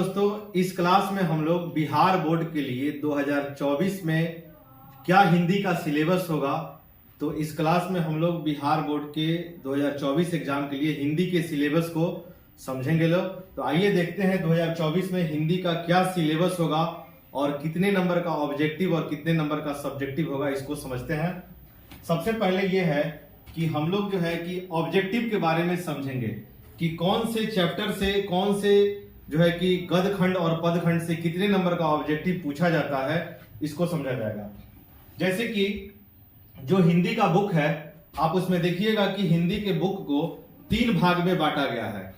दोस्तों, इस क्लास में हम लोग बिहार बोर्ड के लिए 2024 में क्या हिंदी का सिलेबस होगा, तो इस क्लास में हम लोग बिहार बोर्ड के 2024 एग्जाम के लिए हिंदी के सिलेबस को समझेंगे लोग। तो आइए देखते हैं 2024 में हिंदी का क्या सिलेबस होगा और कितने नंबर का ऑब्जेक्टिव और कितने नंबर का सब्जेक्टिव होगा, इसको समझते हैं। सबसे पहले ये है कि हम लोग जो है कि ऑब्जेक्टिव के बारे में समझेंगे कि कौन से चैप्टर से कौन से जो है कि गद खंड और पद खंड से कितने नंबर का ऑब्जेक्टिव पूछा जाता है, इसको समझा जाएगा। जैसे कि जो हिंदी का बुक है, आप उसमें देखिएगा कि हिंदी के बुक को 3 भाग में बांटा गया है।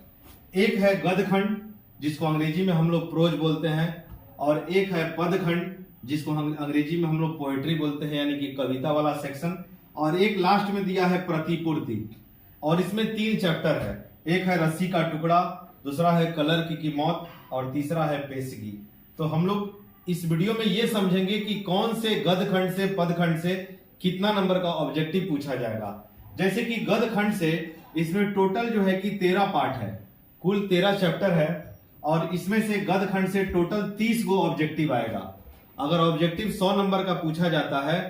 एक है गद खंड, जिसको अंग्रेजी में हम लोग प्रोज बोलते हैं, और एक है पद खंड, जिसको हम अंग्रेजी में हम लोग पोएट्री बोलते हैं, यानी कि कविता वाला सेक्शन, और एक लास्ट में दिया है प्रतिपूर्ति। और इसमें 3 चैप्टर है। एक है रस्सी का टुकड़ा, दूसरा है कलर की मौत, और तीसरा है पेशगी। तो हम लोग इस वीडियो में ये समझेंगे कि कौन से गद खंड से पद खंड से कितना नंबर का ऑब्जेक्टिव पूछा जाएगा। जैसे कि गद खंड से इसमें टोटल जो है कि 13 पार्ट है, कुल 13 चैप्टर है, और इसमें से गद खंड से टोटल 30 गो ऑब्जेक्टिव आएगा। अगर ऑब्जेक्टिव 100 नंबर का पूछा जाता है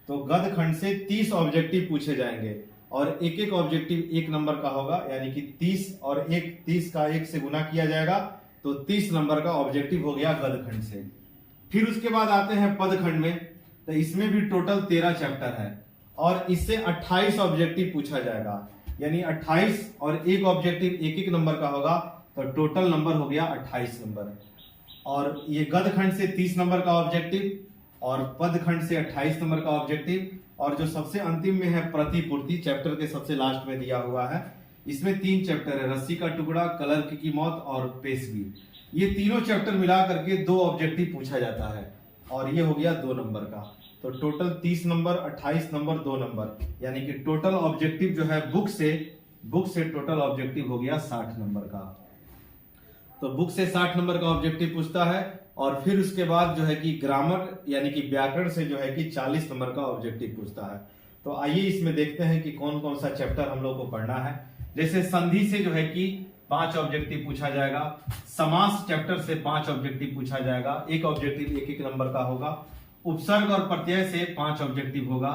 तो गद खंड से 30 ऑब्जेक्टिव पूछे जाएंगे, और एक एक ऑब्जेक्टिव 1 नंबर का होगा, यानी कि 30 और 30 का 1 से गुना किया जाएगा, तो 30 नंबर का ऑब्जेक्टिव हो गया गद खंड से। फिर उसके बाद आते हैं पद खंड में, तो इसमें भी टोटल 13 चैप्टर है, और इससे 28 ऑब्जेक्टिव पूछा जाएगा, यानी 28 और 1 ऑब्जेक्टिव 1 नंबर का होगा, तो टोटल नंबर हो गया 28 नंबर। और ये गद खंड से 30 नंबर का ऑब्जेक्टिव, और पद खंड से 28 नंबर का ऑब्जेक्टिव, और जो सबसे अंतिम में है प्रतिपूर्ति, चैप्टर के सबसे लास्ट में दिया हुआ है, इसमें 3 चैप्टर है, रस्सी का टुकड़ा, कलर की मौत और पेशगी। ये तीनों चैप्टर मिला करके 2 ऑब्जेक्टिव पूछा जाता है, और ये हो गया 2 नंबर का। तो टोटल 30 नंबर, 28 नंबर, 2 नंबर, यानी कि टोटल ऑब्जेक्टिव जो है बुक से टोटल ऑब्जेक्टिव हो गया 60 नंबर का। तो बुक से 60 नंबर का ऑब्जेक्टिव पूछता है, और फिर उसके बाद जो है कि ग्रामर यानी कि व्याकरण से जो है कि 40 नंबर का ऑब्जेक्टिव पूछता है। तो आइए इसमें देखते हैं कि कौन कौन सा चैप्टर हम लोग को पढ़ना है। जैसे संधि से जो है कि 5 ऑब्जेक्टिव पूछा जाएगा, समास चैप्टर से 5 ऑब्जेक्टिव पूछा जाएगा, 1 ऑब्जेक्टिव 1 नंबर का होगा। उपसर्ग और प्रत्यय से 5 ऑब्जेक्टिव होगा।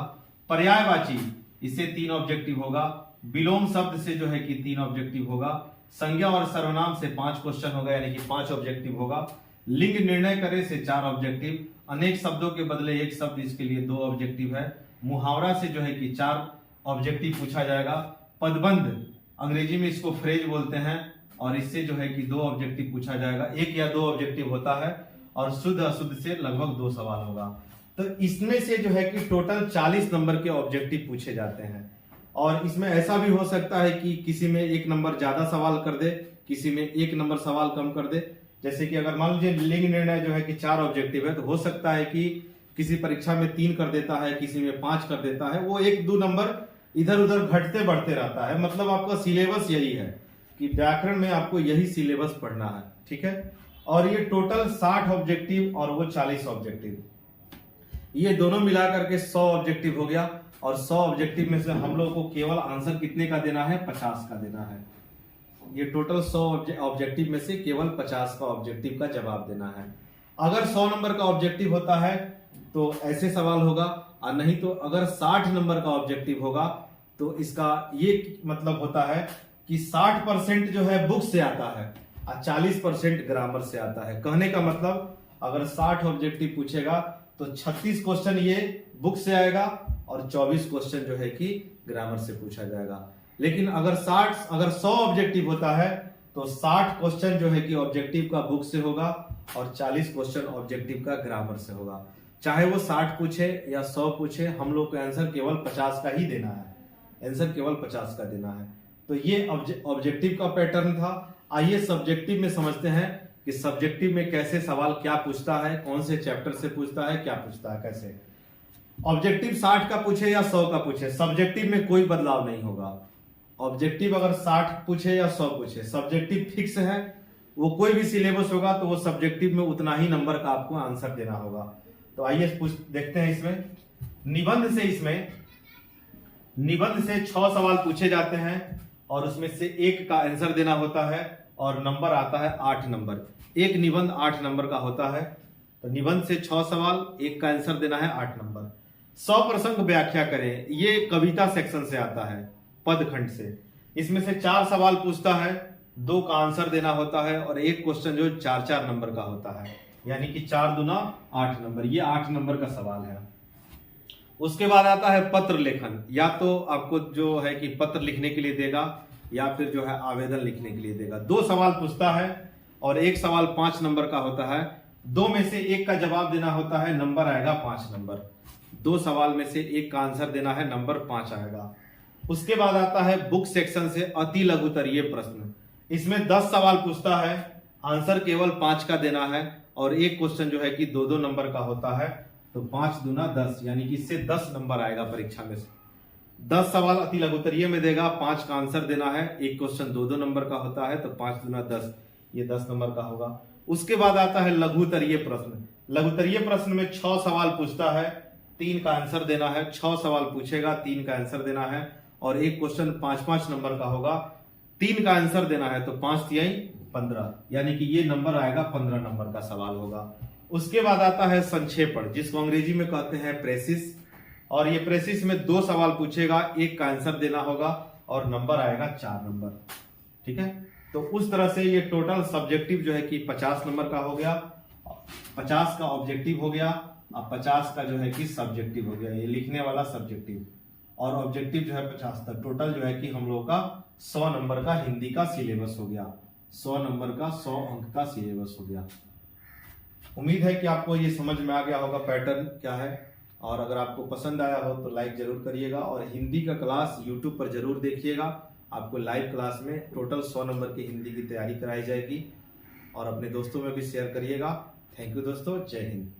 पर्यायवाची, इससे 3 ऑब्जेक्टिव होगा। विलोम शब्द से जो है कि 3 ऑब्जेक्टिव होगा। संज्ञा और सर्वनाम से 5 क्वेश्चन होगा, यानी कि 5 ऑब्जेक्टिव होगा। लिंग निर्णय करे से 4 ऑब्जेक्टिव। अनेक शब्दों के बदले 1 शब्द, इसके लिए 2 ऑब्जेक्टिव है। मुहावरा से जो है कि 4 ऑब्जेक्टिव पूछा जाएगा। पदबंध, अंग्रेजी में इसको फ्रेज बोलते हैं, और इससे जो है कि 2 ऑब्जेक्टिव पूछा जाएगा, 1 या 2 ऑब्जेक्टिव होता है। और शुद्ध अशुद्ध से लगभग 2 सवाल होगा। तो इसमें से जो है कि टोटल 40 नंबर के ऑब्जेक्टिव पूछे जाते हैं। और इसमें ऐसा भी हो सकता है कि किसी में 1 नंबर ज्यादा सवाल कर दे, किसी में 1 नंबर सवाल कम कर दे। जैसे कि अगर मान लीजिए लिंग निर्णय जो है कि 4 ऑब्जेक्टिव है, तो हो सकता है कि किसी परीक्षा में 3 कर देता है, किसी में 5 कर देता है। वो 1-2 नंबर इधर उधर घटते बढ़ते रहता है। मतलब आपका सिलेबस यही है कि व्याकरण में आपको यही सिलेबस पढ़ना है, ठीक है। और ये टोटल 60 ऑब्जेक्टिव और वो 40 ऑब्जेक्टिव, ये दोनों मिलाकर के 100 ऑब्जेक्टिव हो गया। और 100 ऑब्जेक्टिव में से हम लोग को केवल आंसर कितने का देना है? 50 का देना है। ये टोटल 100 ऑब्जेक्टिव में से केवल 50 का ऑब्जेक्टिव का जवाब देना है। अगर 100 नंबर का ऑब्जेक्टिव होता है तो ऐसे सवाल होगा, और नहीं तो अगर 60 नंबर का ऑब्जेक्टिव होगा तो इसका ये मतलब होता है कि 60% जो है बुक से आता है और 40% ग्रामर से आता है। कहने का मतलब अगर 60 ऑब्जेक्टिव पूछेगा तो 36 क्वेश्चन ये बुक से आएगा और 24 क्वेश्चन जो है कि ग्रामर से पूछा जाएगा। लेकिन अगर 100 ऑब्जेक्टिव होता है तो 60 क्वेश्चन जो है कि ऑब्जेक्टिव का बुक से होगा और 40 क्वेश्चन ऑब्जेक्टिव का ग्रामर से होगा। चाहे वो 60 पूछे या 100 पूछे, हम लोग को आंसर केवल 50 का ही देना है। आंसर केवल 50 का देना है। तो ये ऑब्जेक्टिव का पैटर्न था। आइए सब्जेक्टिव में समझते हैं कि सब्जेक्टिव में कैसे सवाल क्या पूछता है, कौन से चैप्टर से पूछता है, क्या पूछता है, कैसे। ऑब्जेक्टिव 60 का पूछे या 100 का पूछे, सब्जेक्टिव में कोई बदलाव नहीं होगा। ऑब्जेक्टिव अगर 60 पूछे या 100 पूछे, सब्जेक्टिव फिक्स है। वो कोई भी सिलेबस होगा तो वो सब्जेक्टिव में उतना ही नंबर का आपको आंसर देना होगा। तो आइए देखते हैं इसमें निबंध से 6 सवाल पूछे जाते हैं, और उसमें से 1 का आंसर देना होता है, और नंबर आता है 8 नंबर। एक निबंध 8 नंबर का होता है। तो निबंध से 6 सवाल, एक का आंसर देना है 8 नंबर। 100 प्रसंग व्याख्या करें, ये कविता सेक्शन से आता है, पद खंड से। इसमें से 4 सवाल पूछता है, 2 का आंसर देना होता है और एक क्वेश्चन जो 4-4 नंबर का होता है, यानी कि 4 दूना 8 नंबर। ये 8 नंबर का सवाल है। उसके बाद आता है पत्र लेखन। या तो आपको जो है कि पत्र लिखने के लिए देगा या फिर जो है आवेदन लिखने के लिए देगा। 2 सवाल पूछता है और एक सवाल 5 नंबर का होता है। 2 में से एक का जवाब देना होता है, नंबर आएगा 5 नंबर। 2 सवाल में से एक का आंसर देना है, नंबर 5 आएगा। उसके बाद आता है बुक सेक्शन से अति लघुतरीय प्रश्न। इसमें 10 सवाल पूछता है, आंसर केवल 5 का देना है और एक क्वेश्चन जो है कि 2-2 नंबर का होता है। तो 5 दूना 10, यानी कि इससे 10 नंबर आएगा परीक्षा में से। 10 सवाल अति लघुतरीय में देगा, 5 का आंसर देना है, एक क्वेश्चन 2-2 नंबर का होता है। तो 5 दूना 10, ये 10 नंबर का होगा। उसके बाद आता है लघुतरीय प्रश्न। लघुतरीय प्रश्न में 6 सवाल पूछता है, 3 का आंसर देना है। 6 सवाल पूछेगा, 3 का आंसर देना है और एक क्वेश्चन 5-5 नंबर का होगा। 3 का आंसर देना है तो 5 तिहाई 15, यानी कि ये नंबर आएगा 15 नंबर का सवाल होगा। उसके बाद आता है संक्षेपण, जिसको अंग्रेजी में कहते हैं प्रेसिस। और ये प्रेसिस में 2 सवाल पूछेगा, एक का आंसर देना होगा और नंबर आएगा 4 नंबर। ठीक है, तो उस तरह से ये टोटल सब्जेक्टिव जो है कि 50 नंबर का हो गया। 50 का ऑब्जेक्टिव हो गया, अब 50 का जो है कि सब्जेक्टिव हो गया, ये लिखने वाला सब्जेक्टिव। और ऑब्जेक्टिव जो है 50 तक, टोटल जो है कि हम लोग का 100 नंबर का हिंदी का सिलेबस हो गया। 100 नंबर का 100 अंक का सिलेबस हो गया। उम्मीद है कि आपको ये समझ में आ गया होगा पैटर्न क्या है। और अगर आपको पसंद आया हो तो लाइक जरूर करिएगा और हिंदी का क्लास यूट्यूब पर जरूर देखिएगा। आपको लाइव क्लास में टोटल 100 नंबर की हिंदी की तैयारी कराई जाएगी और अपने दोस्तों में भी शेयर करिएगा। थैंक यू दोस्तों, जय हिंद।